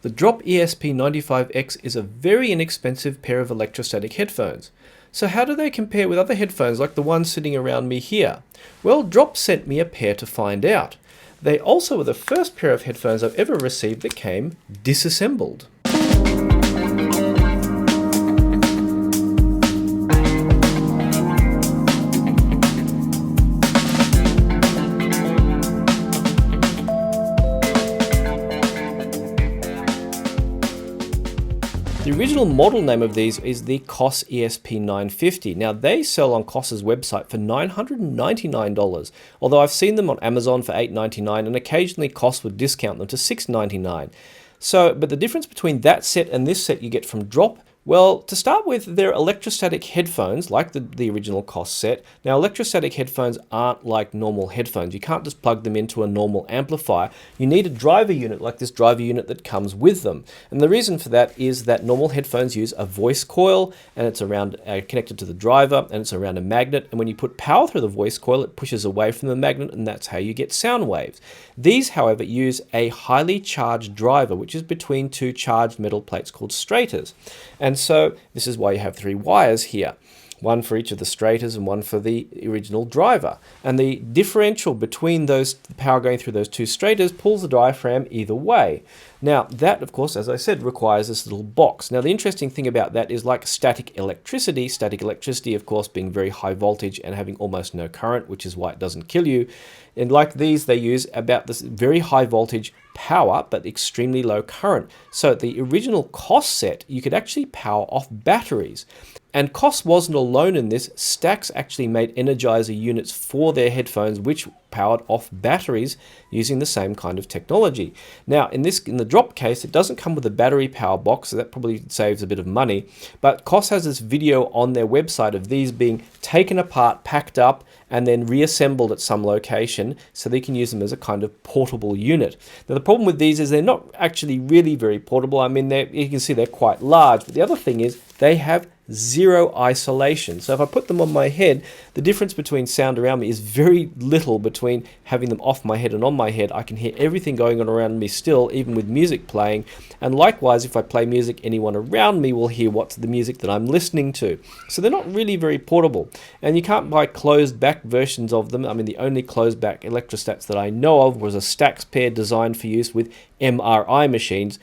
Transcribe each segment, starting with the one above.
The Drop ESP 95X is a very inexpensive pair of electrostatic headphones. So how do they compare with other headphones like the one sitting around me here? Well, Drop sent me a pair to find out. They also were the first pair of headphones I've ever received that came disassembled. The original model name of these is the Koss ESP 950. Now they sell on Koss's website for $999, although I've seen them on Amazon for $8.99 and occasionally Koss would discount them to $6.99. But the difference between that set and this set you get from Drop, well, to start with, they're electrostatic headphones, like the original Koss set. Now, electrostatic headphones aren't like normal headphones. You can't just plug them into a normal amplifier. You need a driver unit, like this driver unit that comes with them. And the reason for that is that normal headphones use a voice coil, and it's around connected to the driver, and it's around a magnet. And when you put power through the voice coil, it pushes away from the magnet, and that's how you get sound waves. These, however, use a highly charged driver, which is between two charged metal plates called Stators. And so this is why you have three wires here, one for each of the Stators and one for the original driver. And the differential between those, the power going through those two Stators, pulls the diaphragm either way. Now that, of course, as I said, requires this little box. Now the interesting thing about that is, like static electricity, of course being very high voltage and having almost no current, which is why it doesn't kill you. And like these, they use about this very high voltage power, but extremely low current. So the original Koss set, you could actually power off batteries. And Koss wasn't alone in this. Stax actually made energizer units for their headphones which powered off batteries using the same kind of technology. Now in the Drop case, it doesn't come with a battery power box, so that probably saves a bit of money. But Koss has this video on their website of these being taken apart, packed up, and then reassembled at some location so they can use them as a kind of portable unit. Now the problem with these is they're not actually really very portable. I mean, you can see they're quite large, but the other thing is they have zero isolation. So if I put them on my head, the difference between sound around me is very little between having them off my head and on my head. I can hear everything going on around me still, even with music playing. And likewise, if I play music, anyone around me will hear what's the music that I'm listening to. So they're not really very portable. And you can't buy closed back versions of them. I mean, the only closed back electrostats that I know of was a Stax pair designed for use with MRI machines,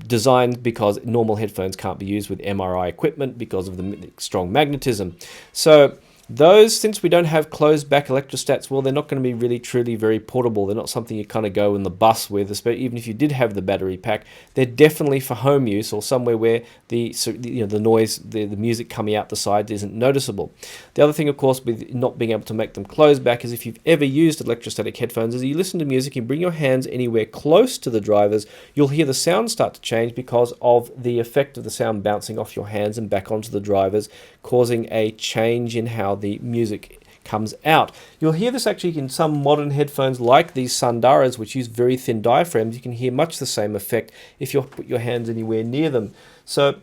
designed because normal headphones can't be used with MRI equipment because of the strong magnetism. So those, since we don't have closed back electrostats, well, they're not going to be really truly very portable. They're not something you kind of go in the bus with, especially even if you did have the battery pack. They're definitely for home use or somewhere where the noise, the music coming out the sides isn't noticeable. The other thing, of course, with not being able to make them closed back is if you've ever used electrostatic headphones, is you listen to music, you bring your hands anywhere close to the drivers, you'll hear the sound start to change because of the effect of the sound bouncing off your hands and back onto the drivers, causing a change in how the music comes out. You'll hear this actually in some modern headphones like these Sundaras, which use very thin diaphragms. You can hear much the same effect if you put your hands anywhere near them. So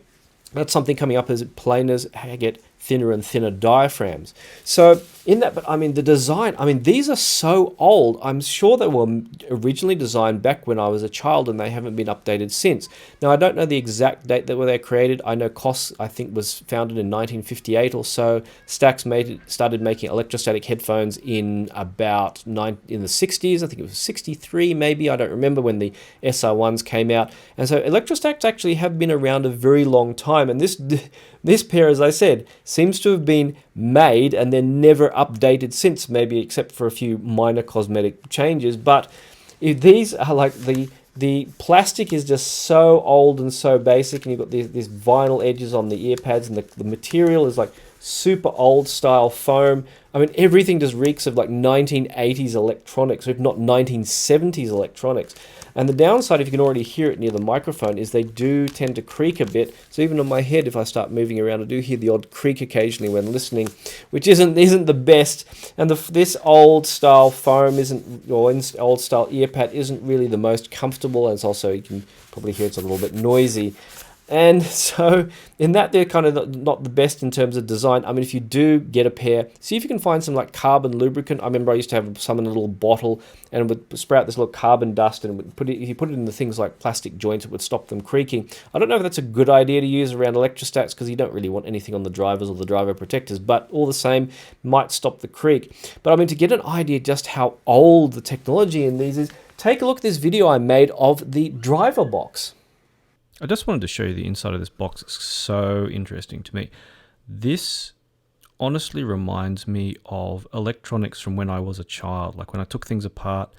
that's something coming up as planers get thinner and thinner diaphragms. So in that, but I mean the design, I mean these are so old. I'm sure they were originally designed back when I was a child and they haven't been updated since. Now I don't know the exact date that they created. I know Koss, I think, was founded in 1958 or so. Stax started making electrostatic headphones in about in the 60s. I think it was 63 maybe. I don't remember when the SR1s came out. And so electrostatics actually have been around a very long time. And this pair, as I said, seems to have been made and then never updated since, maybe except for a few minor cosmetic changes. But if these are like the plastic is just so old and so basic, and you've got these vinyl edges on the ear pads, and the material is like super old style foam. I mean, everything just reeks of like 1980s electronics, if not 1970s electronics. And the downside, if you can already hear it near the microphone, is they do tend to creak a bit. So even on my head, if I start moving around, I do hear the odd creak occasionally when listening, which isn't the best. And this old style foam old style ear pad isn't really the most comfortable, and it's also, you can probably hear it's a little bit noisy. And so in that, they're kind of not the best in terms of design. I mean, if you do get a pair, see if you can find some like carbon lubricant. I remember I used to have some in a little bottle, and it would sprout this little carbon dust, and would if you put it in the things like plastic joints, it would stop them creaking. I don't know if that's a good idea to use around electrostats, because you don't really want anything on the drivers or the driver protectors, but all the same, might stop the creak. But I mean, to get an idea just how old the technology in these is, take a look at this video I made of the driver box. I just wanted to show you the inside of this box. It's so interesting to me. This honestly reminds me of electronics from when I was a child. Like when I took things apart,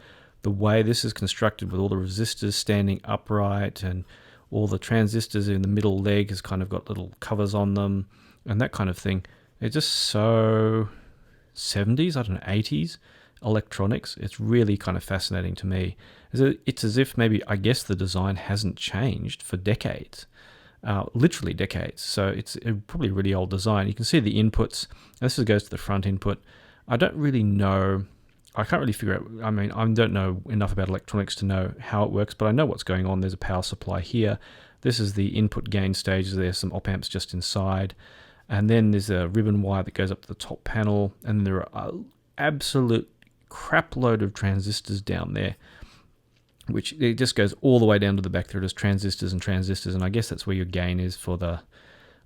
the way this is constructed with all the resistors standing upright and all the transistors in the middle leg has kind of got little covers on them and that kind of thing. It's just so 70s, I don't know, 80s electronics. It's really kind of fascinating to me. It's as if maybe, I guess, the design hasn't changed for decades, literally decades. So it's probably a really old design. You can see the inputs. This goes to the front input. I don't really know. I can't really figure out. I mean, I don't know enough about electronics to know how it works, but I know what's going on. There's a power supply here. This is the input gain stage. There's some op amps just inside. And then there's a ribbon wire that goes up to the top panel. And then there are absolute crap load of transistors down there, which it just goes all the way down to the back. There are just transistors and transistors, and I guess that's where your gain is for the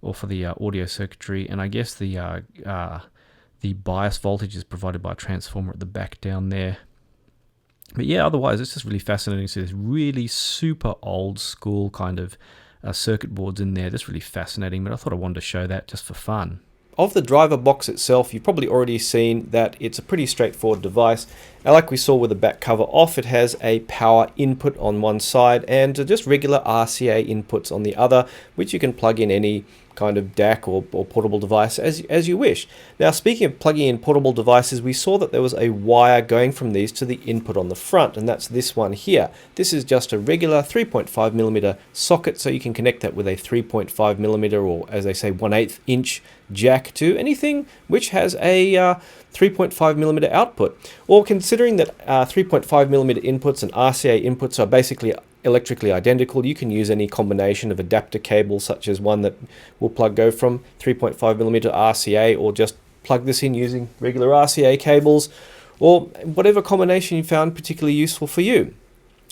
audio circuitry. And I guess the bias voltage is provided by a transformer at the back down there. But yeah, otherwise it's just really fascinating to see this really super old school kind of circuit boards in there. That's really fascinating, but I thought I wanted to show that just for fun. Of the driver box itself, you've probably already seen that it's a pretty straightforward device. And like we saw with the back cover off, it has a power input on one side and just regular RCA inputs on the other, which you can plug in any kind of DAC or portable device as you wish. Now, speaking of plugging in portable devices, we saw that there was a wire going from these to the input on the front, and that's this one here. This is just a regular 3.5mm socket, so you can connect that with a 3.5mm, or as they say, 1/8 inch jack to anything which has a 3.5mm output. Or considering that 3.5mm inputs and RCA inputs are basically electrically identical, you can use any combination of adapter cables, such as one that will go from 3.5mm RCA, or just plug this in using regular RCA cables, or whatever combination you found particularly useful for you.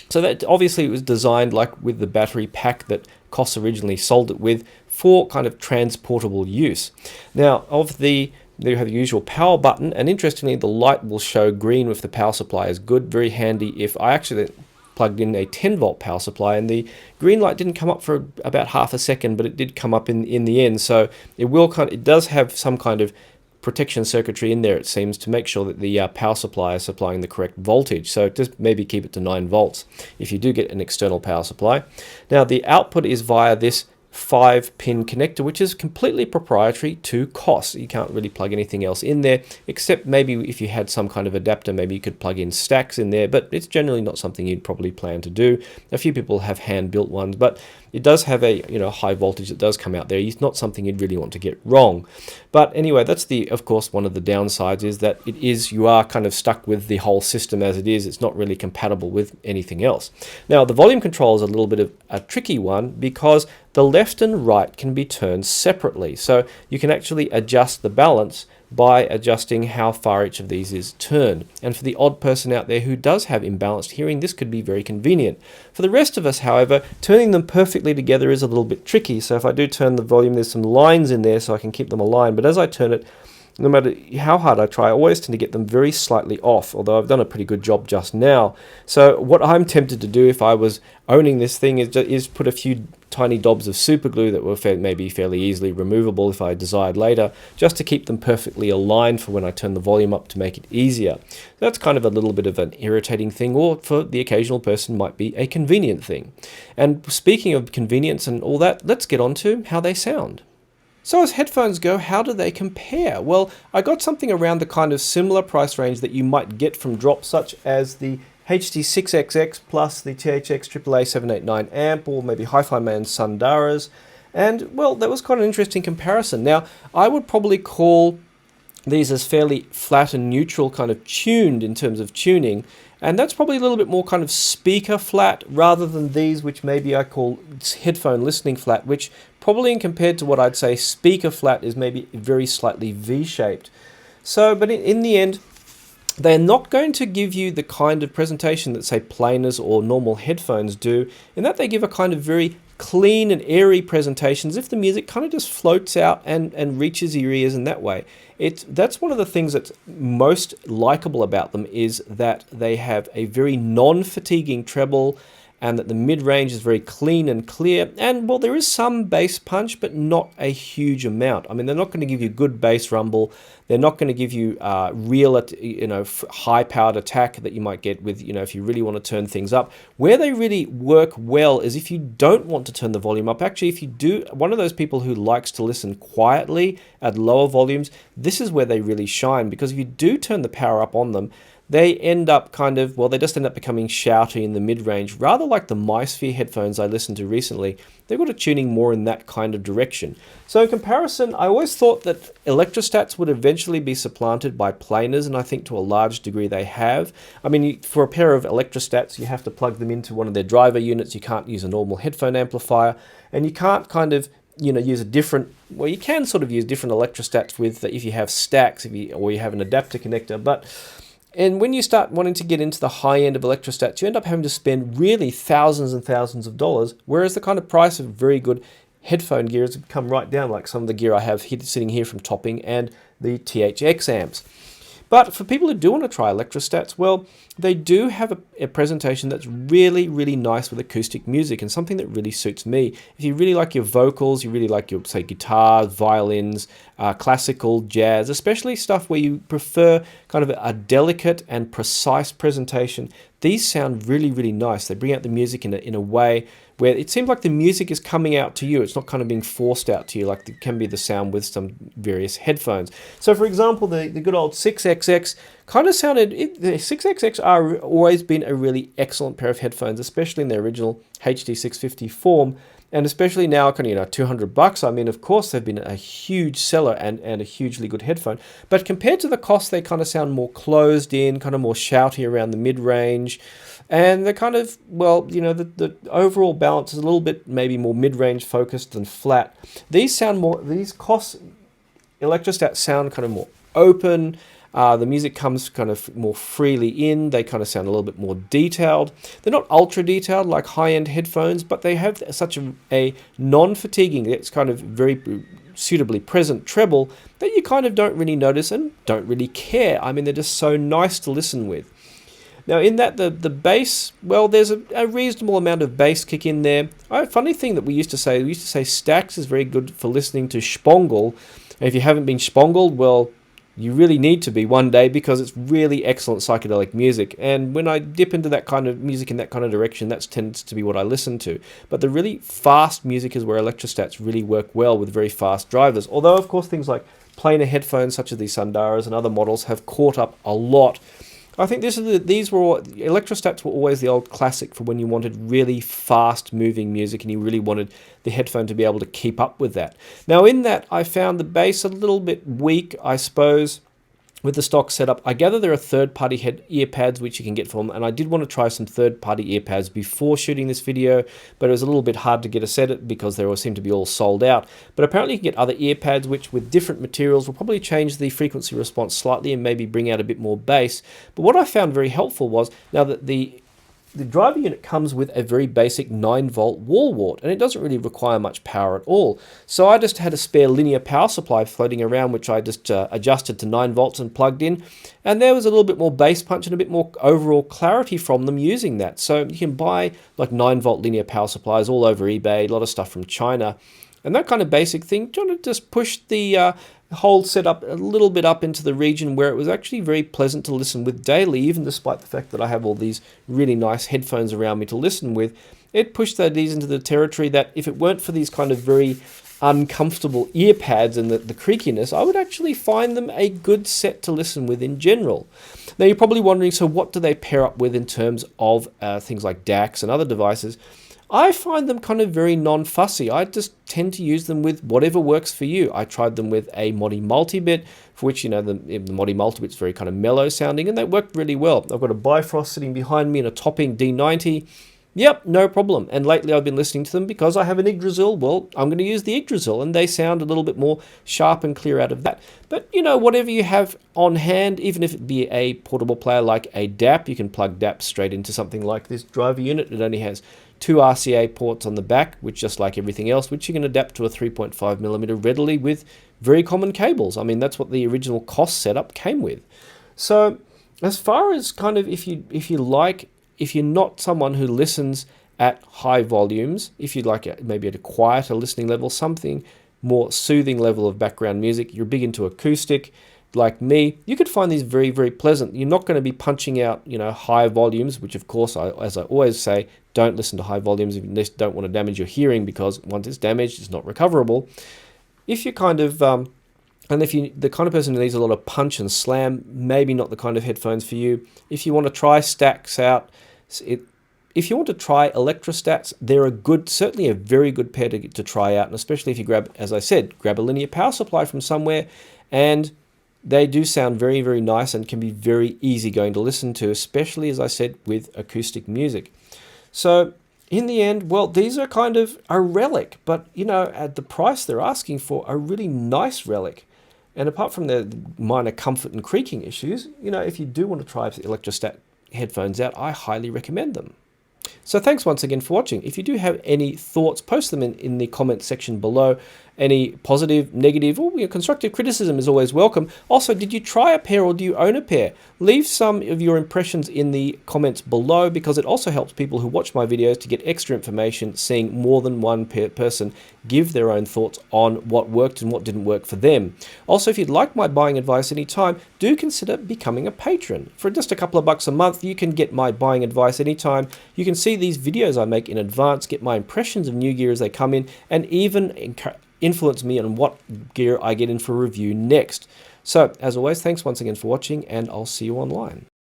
So that obviously it was designed like with the battery pack that Koss originally sold it with, for kind of transportable use. Now, there you have the usual power button, and interestingly the light will show green if the power supply is good. Very handy if I actually plugged in a 10-volt power supply, and the green light didn't come up for about half a second, but it did come up in the end. So it does have some kind of protection circuitry in there, it seems, to make sure that the power supply is supplying the correct voltage. So just maybe keep it to 9 volts if you do get an external power supply. Now, the output is via this 5-pin connector, which is completely proprietary to Koss. You can't really plug anything else in there, except maybe if you had some kind of adapter, maybe you could plug in stacks in there, but it's generally not something you'd probably plan to do. A few people have hand-built ones, but it does have a high voltage that does come out there. It's not something you'd really want to get wrong. But anyway, that's of course one of the downsides, is that you are kind of stuck with the whole system as it is. It's not really compatible with anything else. Now, the volume control is a little bit of a tricky one, because the left and right can be turned separately. So you can actually adjust the balance by adjusting how far each of these is turned. And for the odd person out there who does have imbalanced hearing, this could be very convenient. For the rest of us, however, turning them perfectly together is a little bit tricky. So if I do turn the volume, there's some lines in there so I can keep them aligned. But as I turn it, no matter how hard I try, I always tend to get them very slightly off, although I've done a pretty good job just now. So what I'm tempted to do if I was owning this thing is put a few tiny dobs of super glue that were maybe fairly easily removable if I desired later, just to keep them perfectly aligned for when I turn the volume up, to make it easier. That's kind of a little bit of an irritating thing, or for the occasional person might be a convenient thing. And speaking of convenience and all that, let's get on to how they sound. So as headphones go, how do they compare? Well, I got something around the kind of similar price range that you might get from Drop, such as the HD6XX plus the THX AAA 789 amp, or maybe Hi-Fi Man's Sundaras. And, well, that was quite an interesting comparison. Now, I would probably call these as fairly flat and neutral, kind of tuned in terms of tuning, And that's probably a little bit more kind of speaker flat rather than these, which maybe I call headphone listening flat, which probably compared to what I'd say speaker flat is maybe very slightly V-shaped. So, but in the end, they're not going to give you the kind of presentation that, say, planers or normal headphones do, in that they give a kind of very clean and airy presentation, as if the music kind of just floats out and reaches your ears in that way. That's one of the things that's most likable about them, is that they have a very non-fatiguing treble, and that the mid-range is very clean and clear. And, well, there is some bass punch, but not a huge amount. I mean, they're not going to give you good bass rumble. They're not going to give you real, high-powered attack that you might get with, if you really want to turn things up. Where they really work well is if you don't want to turn the volume up. Actually, if you do, one of those people who likes to listen quietly at lower volumes, this is where they really shine, because if you do turn the power up on them, they end up they just end up becoming shouty in the mid-range, rather like the MySphere headphones I listened to recently. They've got a tuning more in that kind of direction. So in comparison, I always thought that electrostats would eventually be supplanted by planers, and I think to a large degree they have. I mean, for a pair of electrostats, you have to plug them into one of their driver units. You can't use a normal headphone amplifier, and you can't use a different, well, you can sort of use different electrostats with, if you have stacks, or you have an adapter connector, and when you start wanting to get into the high end of electrostats, you end up having to spend really thousands and thousands of dollars, whereas the kind of price of very good headphone gear has come right down, like some of the gear I have sitting here from Topping and the THX amps. But for people who do want to try electrostats, well, they do have a presentation that's really, really nice with acoustic music, and something that really suits me. If you really like your vocals, you really like your, say, guitars, violins, classical, jazz, especially stuff where you prefer kind of a delicate and precise presentation, these sound really, really nice. They bring out the music in a way where it seems like the music is coming out to you. It's not kind of being forced out to you like it can be the sound with some various headphones. So, for example, the good old 6XX kind of sounded... the 6XX are always been a really excellent pair of headphones, especially in their original HD650 form, and especially now, kind of, $200. I mean, of course, they've been a huge seller and a hugely good headphone. But compared to the cost, they kind of sound more closed in, kind of more shouty around the mid-range. And they're kind of, the overall balance is a little bit maybe more mid-range focused than flat. These Koss electrostats sound kind of more open. The music comes kind of more freely in. They kind of sound a little bit more detailed. They're not ultra detailed like high-end headphones, but they have such a non-fatiguing, it's kind of very suitably present treble that you kind of don't really notice and don't really care. I mean, they're just so nice to listen with. Now, in that, the bass, well, there's a reasonable amount of bass kick in there. A funny thing that we used to say Stax is very good for listening to Spongle. And if you haven't been Spongled, well, you really need to be one day, because it's really excellent psychedelic music. And when I dip into that kind of music in that kind of direction, that tends to be what I listen to. But the really fast music is where electrostats really work well with very fast drivers. Although, of course, things like planar headphones, such as the Sundaras and other models, have caught up a lot. I think electrostats were always the old classic for when you wanted really fast moving music and you really wanted the headphone to be able to keep up with that. Now, in that, I found the bass a little bit weak, I suppose, with the stock setup. I gather there are third-party ear pads which you can get from them, and I did want to try some third-party ear pads before shooting this video, but it was a little bit hard to get a set because they all seem to be all sold out. But apparently you can get other ear pads which, with different materials, will probably change the frequency response slightly and maybe bring out a bit more bass. But what I found very helpful was, now that the driver unit comes with a very basic 9-volt wall wart, and it doesn't really require much power at all. So I just had a spare linear power supply floating around, which I just adjusted to 9 volts and plugged in. And there was a little bit more bass punch and a bit more overall clarity from them using that. So you can buy like 9-volt linear power supplies all over eBay, a lot of stuff from China. And that kind of basic thing, trying to just push the whole setup a little bit up into the region where it was actually very pleasant to listen with daily, even despite the fact that I have all these really nice headphones around me to listen with. It pushed these into the territory that if it weren't for these kind of very uncomfortable ear pads and the creakiness, I would actually find them a good set to listen with in general. Now, you're probably wondering, so what do they pair up with in terms of things like DACs and other devices? I find them kind of very non-fussy. I just tend to use them with whatever works for you. I tried them with a Modi multi-bit, for which, the Modi multi-bit's very kind of mellow sounding, and they worked really well. I've got a Bifrost sitting behind me and a topping D90. Yep, no problem. And lately I've been listening to them because I have an Yggdrasil. Well, I'm going to use the Yggdrasil, and they sound a little bit more sharp and clear out of that. But, whatever you have on hand, even if it be a portable player like a DAP, you can plug DAP straight into something like this driver unit. It only has 2 RCA ports on the back, which, just like everything else, which you can adapt to a 3.5mm readily with very common cables. I mean, that's what the original Koss setup came with. So as far as kind of if you're not someone who listens at high volumes, if you'd like maybe at a quieter listening level, something more soothing level of background music, you're big into acoustic, like me, you could find these very, very pleasant. You're not going to be punching out, high volumes, which of course, as I always say, don't listen to high volumes if you don't want to damage your hearing, because once it's damaged, it's not recoverable. If you're kind of, and if you're the kind of person who needs a lot of punch and slam, maybe not the kind of headphones for you. If you want to try stacks out, if you want to try Electrostats, they're certainly a very good pair to try out, and especially if you grab a linear power supply from somewhere, and they do sound very, very nice and can be very easy going to listen to, especially, as I said, with acoustic music. So in the end, well, these are kind of a relic, but, at the price they're asking for, a really nice relic. And apart from the minor comfort and creaking issues, if you do want to try Electrostat headphones out, I highly recommend them. So thanks once again for watching. If you do have any thoughts, post them in the comments section below. Any positive, negative, or constructive criticism is always welcome. Also, did you try a pair or do you own a pair? Leave some of your impressions in the comments below, because it also helps people who watch my videos to get extra information, seeing more than one person give their own thoughts on what worked and what didn't work for them. Also, if you'd like my buying advice anytime, do consider becoming a patron. For just a couple of bucks a month, you can get my buying advice anytime. You can see these videos I make in advance, get my impressions of new gear as they come in, and even influence me on what gear I get in for review next. So, as always, thanks once again for watching, and I'll see you online.